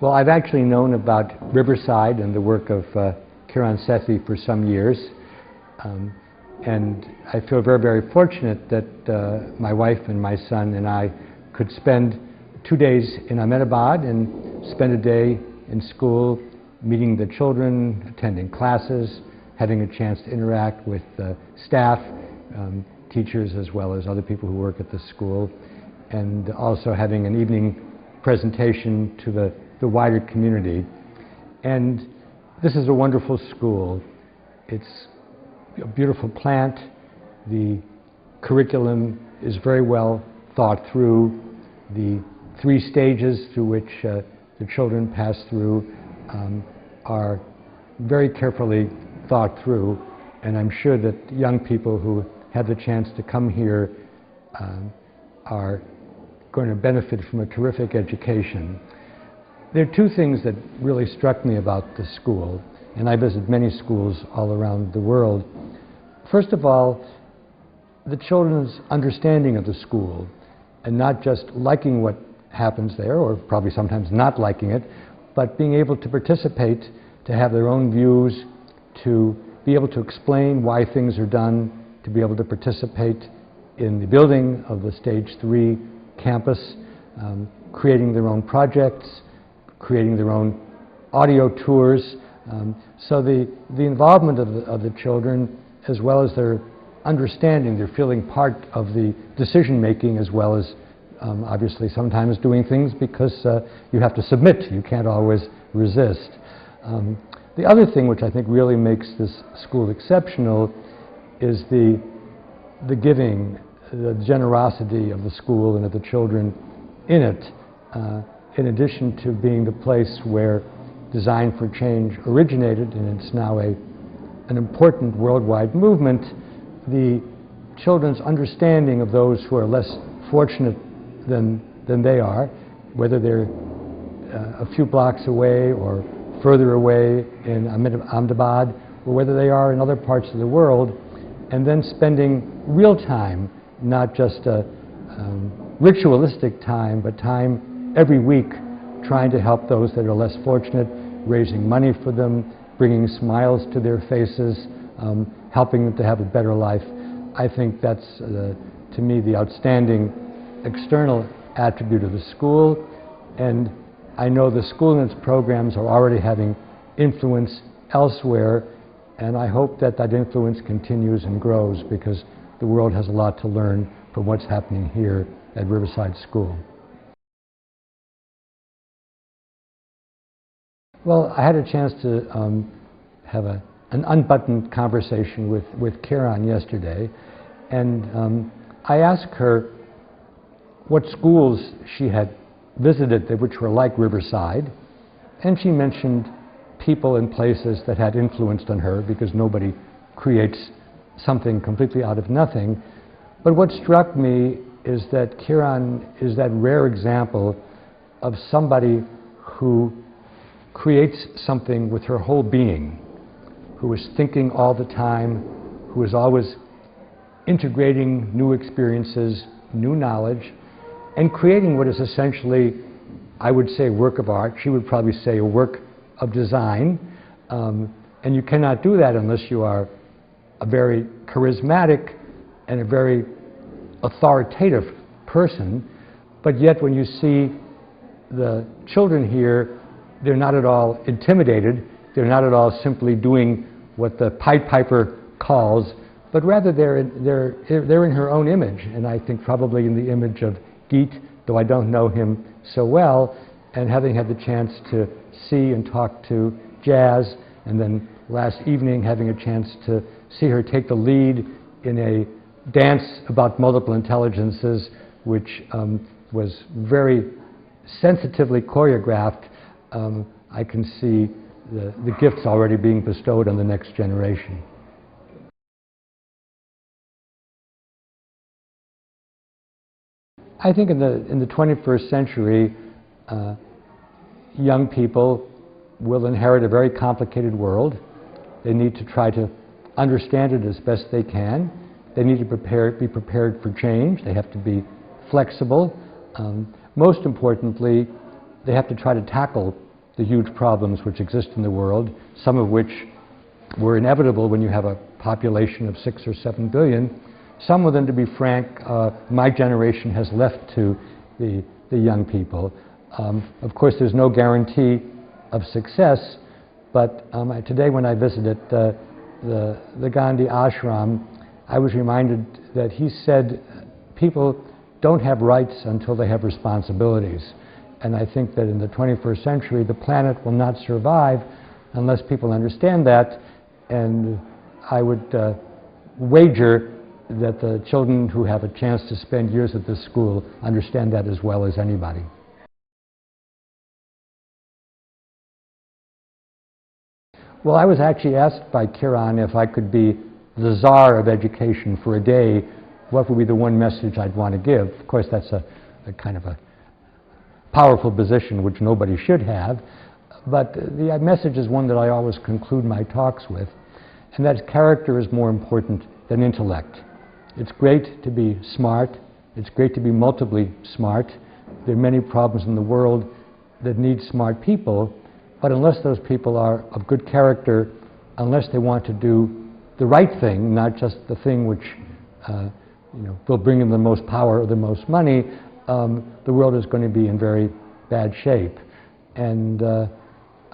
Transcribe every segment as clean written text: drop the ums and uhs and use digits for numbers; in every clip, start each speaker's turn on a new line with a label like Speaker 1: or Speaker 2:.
Speaker 1: Well, I've actually known about Riverside and the work of Kiran Sethi for some years. And I feel very, very fortunate that my wife and my son and I could spend 2 days in Ahmedabad and spend a day in school meeting the children, attending classes, having a chance to interact with staff, teachers, as well as other people who work at the school, and also having an evening presentation to the wider community. And this is a wonderful school. It's a beautiful plant. The curriculum is very well thought through. The 3 stages through which the children pass through are very carefully thought through, and I'm sure that young people who have the chance to come here are going to benefit from a terrific education. There are 2 things that really struck me about the school, and I visit many schools all around the world. First of all, the children's understanding of the school, and not just liking what happens there, or probably sometimes not liking it, but being able to participate, to have their own views, to be able to explain why things are done, to be able to participate in the building of the Stage 3 campus, creating their own projects, creating their own audio tours. So the involvement of the children, as well as their understanding, their feeling part of the decision making, as well as obviously sometimes doing things because you have to submit, you can't always resist. The other thing which I think really makes this school exceptional is the giving, the generosity of the school and of the children in it. In addition to being the place where Design for Change originated, and it's now an important worldwide movement, the children's understanding of those who are less fortunate than they are, whether they're a few blocks away or further away in Ahmedabad, or whether they are in other parts of the world, and then spending real time, not just a ritualistic time, but time every week trying to help those that are less fortunate, raising money for them, bringing smiles to their faces, helping them to have a better life. I think that's, to me, the outstanding external attribute of the school, and I know the school and its programs are already having influence elsewhere, and I hope that that influence continues and grows, because the world has a lot to learn from what's happening here at Riverside School. Well, I had a chance to have an unbuttoned conversation with Kiran yesterday, and I asked her what schools she had visited which were like Riverside, and she mentioned people and places that had influenced on her, because nobody creates something completely out of nothing. But what struck me is that Kiran is that rare example of somebody who creates something with her whole being, who is thinking all the time, who is always integrating new experiences, new knowledge, and creating what is essentially, I would say, a work of art. She would probably say a work of design. And you cannot do that unless you are a very charismatic and a very authoritative person. But yet when you see the children here, they're not at all intimidated. They're not at all simply doing what the Pied Piper calls, but rather they're in her own image, and I think probably in the image of Geet, though I don't know him so well, and having had the chance to see and talk to Jazz, and then last evening having a chance to see her take the lead in a dance about multiple intelligences, which was very sensitively choreographed. I can see the gifts already being bestowed on the next generation. I think in the 21st century, young people will inherit a very complicated world. They need to try to understand it as best they can, They need to be prepared for change. They have to be flexible. Most importantly, they have to try to tackle the huge problems which exist in the world, some of which were inevitable when you have a population of 6 or 7 billion. Some of them, to be frank, my generation has left to the young people. Of course, there's no guarantee of success, but today when I visited the Gandhi ashram, I was reminded that he said people don't have rights until they have responsibilities. And I think that in the 21st century, the planet will not survive unless people understand that. And I would wager that the children who have a chance to spend years at this school understand that as well as anybody. Well, I was actually asked by Kiran if I could be the czar of education for a day, what would be the one message I'd want to give. Of course, that's a kind of a powerful position which nobody should have, but the message is one that I always conclude my talks with, and that character is more important than intellect. It's great to be smart. It's great to be multiply smart. There are many problems in the world that need smart people, but unless those people are of good character, unless they want to do the right thing, not just the thing which will bring them the most power or the most money, the world is going to be in very bad shape. And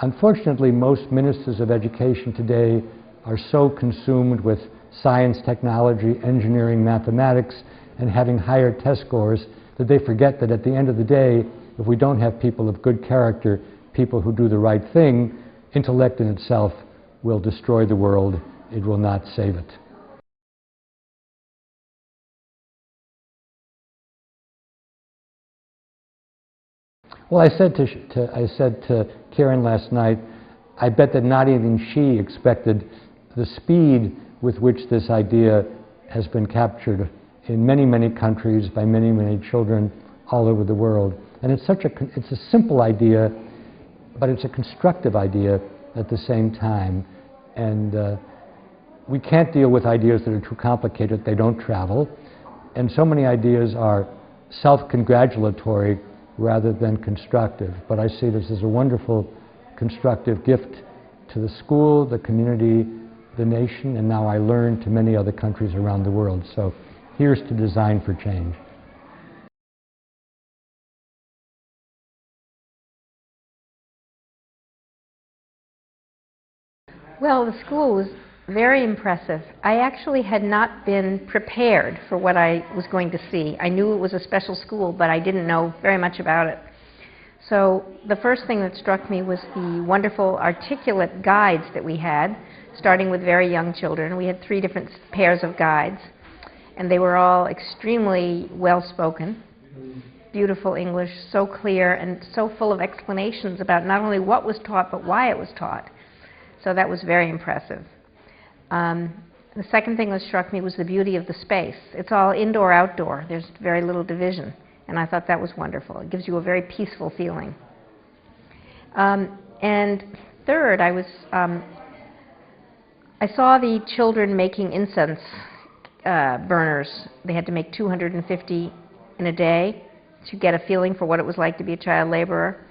Speaker 1: unfortunately, most ministers of education today are so consumed with science, technology, engineering, mathematics, and having higher test scores that they forget that at the end of the day, if we don't have people of good character, people who do the right thing, intellect in itself will destroy the world. It will not save it. Well, I said to Karen last night, I bet that not even she expected the speed with which this idea has been captured in many, many countries by many, many children all over the world. And it's a simple idea, but it's a constructive idea at the same time. And we can't deal with ideas that are too complicated. They don't travel. And so many ideas are self-congratulatory rather than constructive. But I see this as a wonderful constructive gift to the school, the community, the nation, and now I learn to many other countries around the world. So here's to design for change.
Speaker 2: Well, the school was very impressive. I actually had not been prepared for what I was going to see. I knew it was a special school, but I didn't know very much about it. So the first thing that struck me was the wonderful articulate guides that we had, starting with very young children. We had 3 different pairs of guides, and they were all extremely well-spoken, beautiful English, so clear and so full of explanations about not only what was taught, but why it was taught. So that was very impressive. The second thing that struck me was the beauty of the space. It's all indoor-outdoor. There's very little division, and I thought that was wonderful. It gives you a very peaceful feeling. And third, I saw the children making incense burners. They had to make 250 in a day to get a feeling for what it was like to be a child laborer.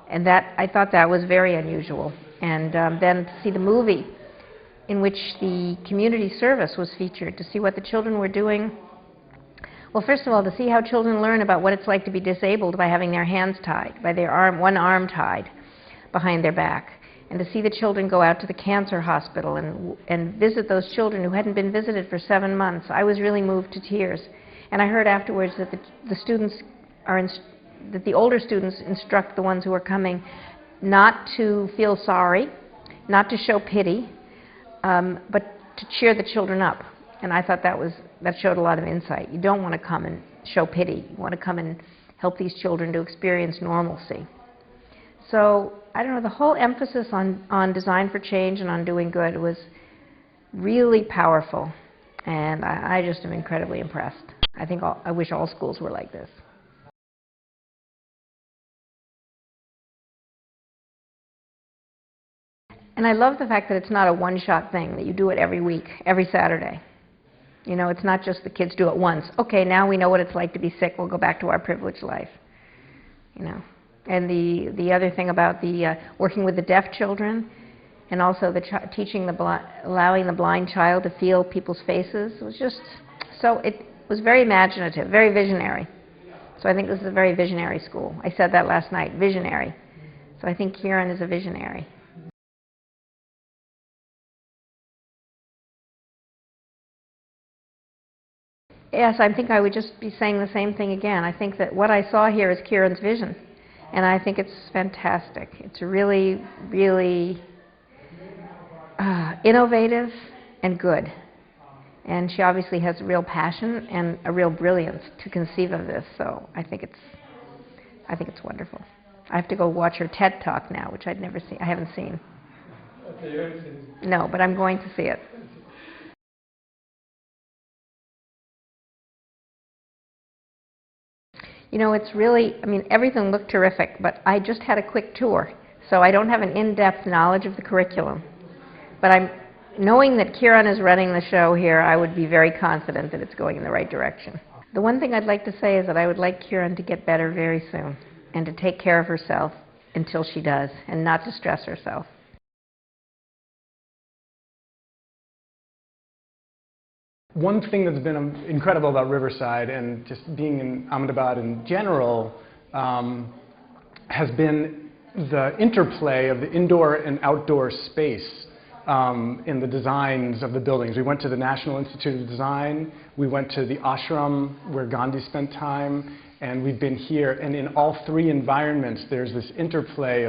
Speaker 2: And I thought that was very unusual. And then to see the movie in which the community service was featured, to see what the children were doing. Well, first of all, to see how children learn about what it's like to be disabled by having their hands tied, by their one arm tied behind their back. And to see the children go out to the cancer hospital and visit those children who hadn't been visited for 7 months. I was really moved to tears. And I heard afterwards that that the older students instruct the ones who are coming not to feel sorry, not to show pity, but to cheer the children up. And I thought that showed a lot of insight. You don't want to come and show pity. You want to come and help these children to experience normalcy. So, I don't know, the whole emphasis on design for change and on doing good was really powerful. And I just am incredibly impressed. I wish all schools were like this. And I love the fact that it's not a one-shot thing, that you do it every week, every Saturday. You know, it's not just the kids do it once. Okay, now we know what it's like to be sick. We'll go back to our privileged life. You know, and the other thing about the working with the deaf children, and also the teaching allowing the blind child to feel people's faces, was just so. It was very imaginative, very visionary. So I think this is a very visionary school. I said that last night, visionary. So I think Kieran is a visionary. Yes, I think I would just be saying the same thing again. I think that what I saw here is Kieran's vision, and I think it's fantastic. It's really, really innovative and good. And she obviously has a real passion and a real brilliance to conceive of this. So I think it's wonderful. I have to go watch her TED Talk now, which I'd never seen. I haven't seen.
Speaker 3: Okay, you haven't seen it.
Speaker 2: No, but I'm going to see it. You know, it's really, I mean, everything looked terrific, but I just had a quick tour, so I don't have an in-depth knowledge of the curriculum. But knowing that Kieran is running the show here, I would be very confident that it's going in the right direction. The one thing I'd like to say is that I would like Kieran to get better very soon and to take care of herself until she does and not to stress herself.
Speaker 3: One thing that's been incredible about Riverside and just being in Ahmedabad in general has been the interplay of the indoor and outdoor space in the designs of the buildings. We went to the National Institute of Design, we went to the ashram where Gandhi spent time, and we've been here. And in all three environments, there's this interplay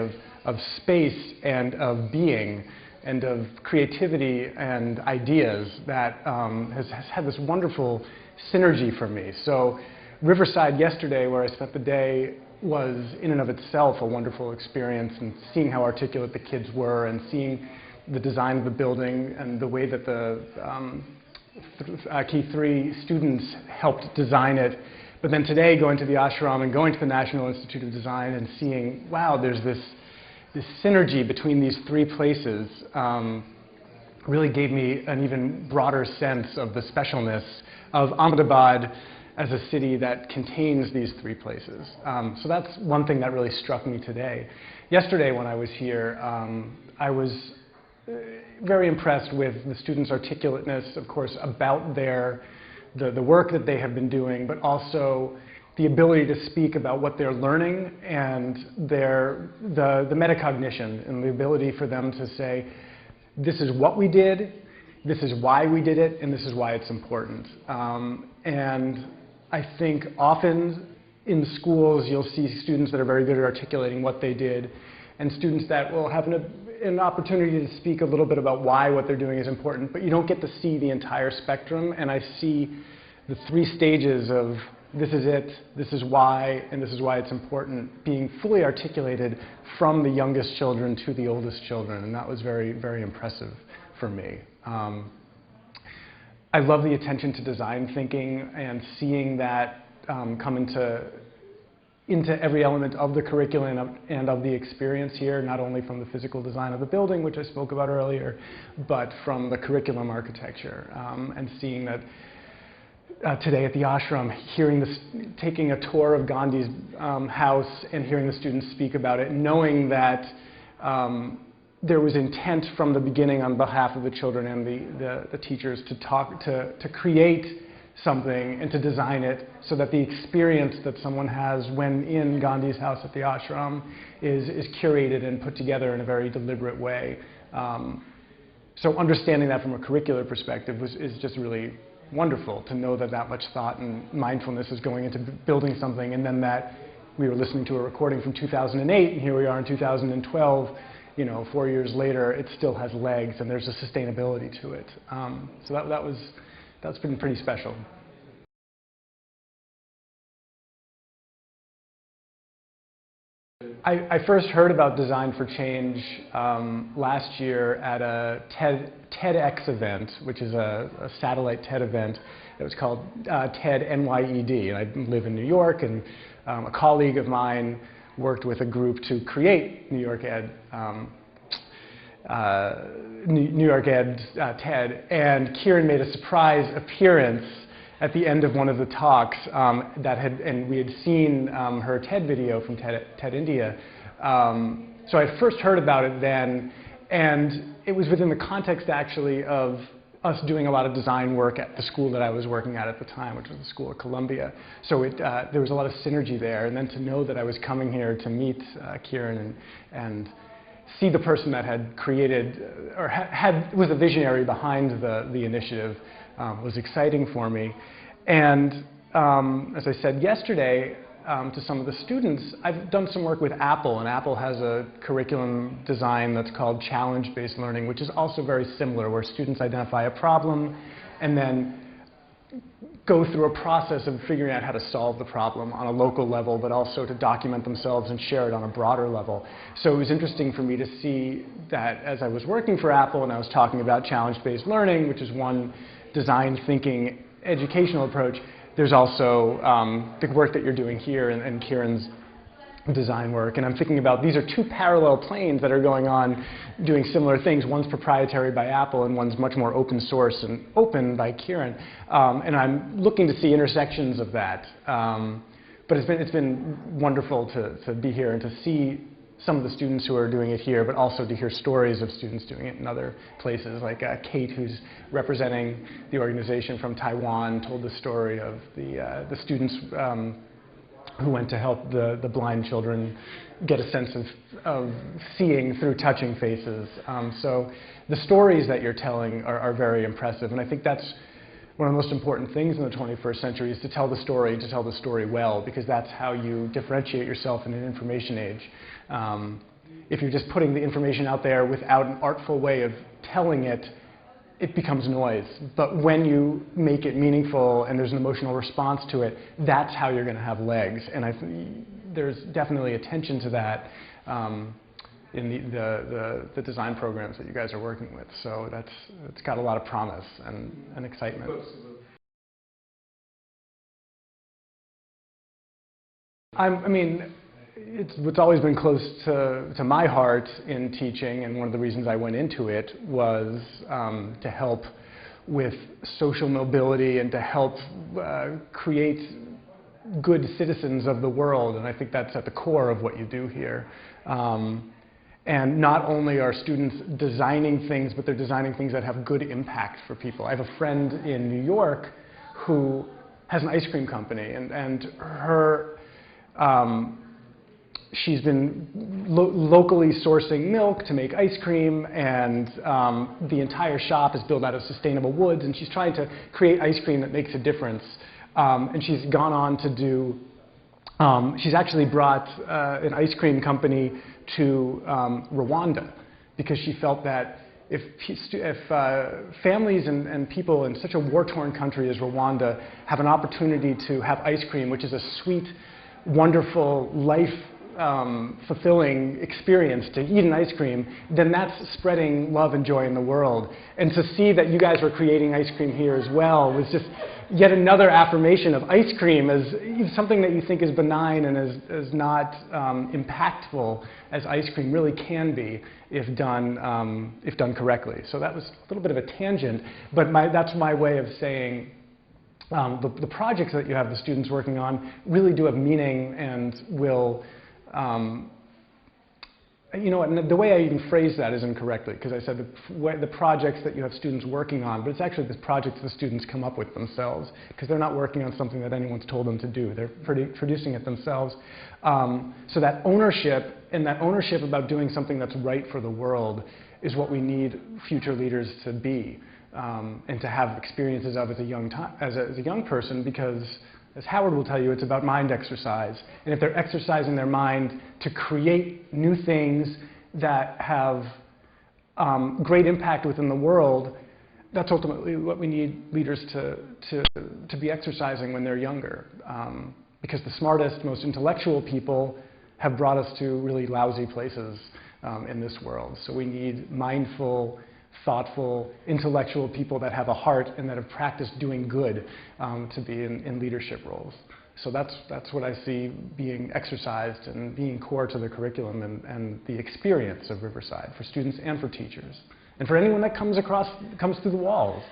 Speaker 3: of space and of being and of creativity and ideas that has had this wonderful synergy for me. So Riverside yesterday, where I spent the day, was in and of itself a wonderful experience, and seeing how articulate the kids were and seeing the design of the building and the way that the Key 3 students helped design it. But then today, going to the ashram and going to the National Institute of Design and seeing, wow, there's this synergy between these three places really gave me an even broader sense of the specialness of Ahmedabad as a city that contains these three places. So that's one thing that really struck me today. Yesterday when I was here, I was very impressed with the students' articulateness, of course, about the work that they have been doing, but also the ability to speak about what they're learning and the metacognition and the ability for them to say, this is what we did, this is why we did it, and this is why it's important. And I think often in schools you'll see students that are very good at articulating what they did, and students that will have an opportunity to speak a little bit about why what they're doing is important, but you don't get to see the entire spectrum. And I see the three stages of this is it, this is why, and this is why it's important being fully articulated from the youngest children to the oldest children, and that was very, very impressive for me. I love the attention to design thinking and seeing that come into every element of the curriculum and of the experience here, not only from the physical design of the building, which I spoke about earlier, but from the curriculum architecture, and seeing that today at the ashram, taking a tour of Gandhi's house and hearing the students speak about it, knowing that there was intent from the beginning on behalf of the children and the teachers to create something and to design it so that the experience that someone has when in Gandhi's house at the ashram is curated and put together in a very deliberate way. So understanding that from a curricular perspective is just really wonderful, to know that much thought and mindfulness is going into building something, and then that we were listening to a recording from 2008 and here we are in 2012, 4 years later, it still has legs and there's a sustainability to it. So that's been pretty special. I first heard about Design for Change last year at a TEDx event, which is a satellite TED event. It was called TED NYED, and I live in New York, and a colleague of mine worked with a group to create New York Ed. New York Ed TED, and Kieran made a surprise appearance at the end of one of the talks and we had seen her TED video from TED India. So I first heard about it then, and it was within the context actually of us doing a lot of design work at the school that I was working at the time, which was the School of Columbia. So there was a lot of synergy there, and then to know that I was coming here to meet Kieran and see the person that had created or was a visionary behind the initiative was exciting for me. And as I said yesterday to some of the students, I've done some work with Apple, and Apple has a curriculum design that's called challenge-based learning, which is also very similar, where students identify a problem and then go through a process of figuring out how to solve the problem on a local level, but also to document themselves and share it on a broader level. So it was interesting for me to see that as I was working for Apple and I was talking about challenge-based learning, which is one design thinking educational approach, there's also the work that you're doing here and Kieran's design work. And I'm thinking about these are two parallel planes that are going on doing similar things. One's proprietary by Apple and one's much more open source and open by Kieran. And I'm looking to see intersections of that. But it's been wonderful to be here and to see some of the students who are doing it here, but also to hear stories of students doing it in other places. Like Kate, who's representing the organization from Taiwan, told the story of the students who went to help the blind children get a sense of seeing through touching faces. So the stories that you're telling are very impressive, and I think that's one of the most important things in the 21st century, is to tell the story well, because that's how you differentiate yourself in an information age. If you're just putting the information out there without an artful way of telling it, it becomes noise. But when you make it meaningful and there's an emotional response to it, that's how you're going to have legs. And there's definitely attention to that in the design programs that you guys are working with. So it's got a lot of promise and excitement. I mean, it's always been close to my heart in teaching, and one of the reasons I went into it was to help with social mobility and to help create good citizens of the world, and I think that's at the core of what you do here. And not only are students designing things, but they're designing things that have good impact for people. I have a friend in New York who has an ice cream company, and her she's been locally sourcing milk to make ice cream, and the entire shop is built out of sustainable woods, and she's trying to create ice cream that makes a difference. And she's gone on to do, she's actually brought an ice cream company to Rwanda, because she felt that if families and people in such a war-torn country as Rwanda have an opportunity to have ice cream, which is a sweet, wonderful, fulfilling experience to eat an ice cream, then that's spreading love and joy in the world. And to see that you guys were creating ice cream here as well was just yet another affirmation of ice cream as something that you think is benign and as not impactful as ice cream really can be if done correctly. So that was a little bit of a tangent, but that's my way of saying the projects that you have the students working on really do have meaning and will, you know, and the way I even phrased that is incorrectly, because I said the projects that you have students working on, but it's actually the projects the students come up with themselves, because they're not working on something that anyone's told them to do. They're producing it themselves. So that ownership, and that ownership about doing something that's right for the world, is what we need future leaders to be. And to have experiences of as a young person, because as Howard will tell you, it's about mind exercise. And if they're exercising their mind to create new things that have great impact within the world, that's ultimately what we need leaders to be exercising when they're younger. Because the smartest, most intellectual people have brought us to really lousy places in this world. So we need mindful, thoughtful, intellectual people that have a heart and that have practiced doing good to be in leadership roles. So that's what I see being exercised and being core to the curriculum and the experience of Riverside for students and for teachers. And for anyone that comes through the walls.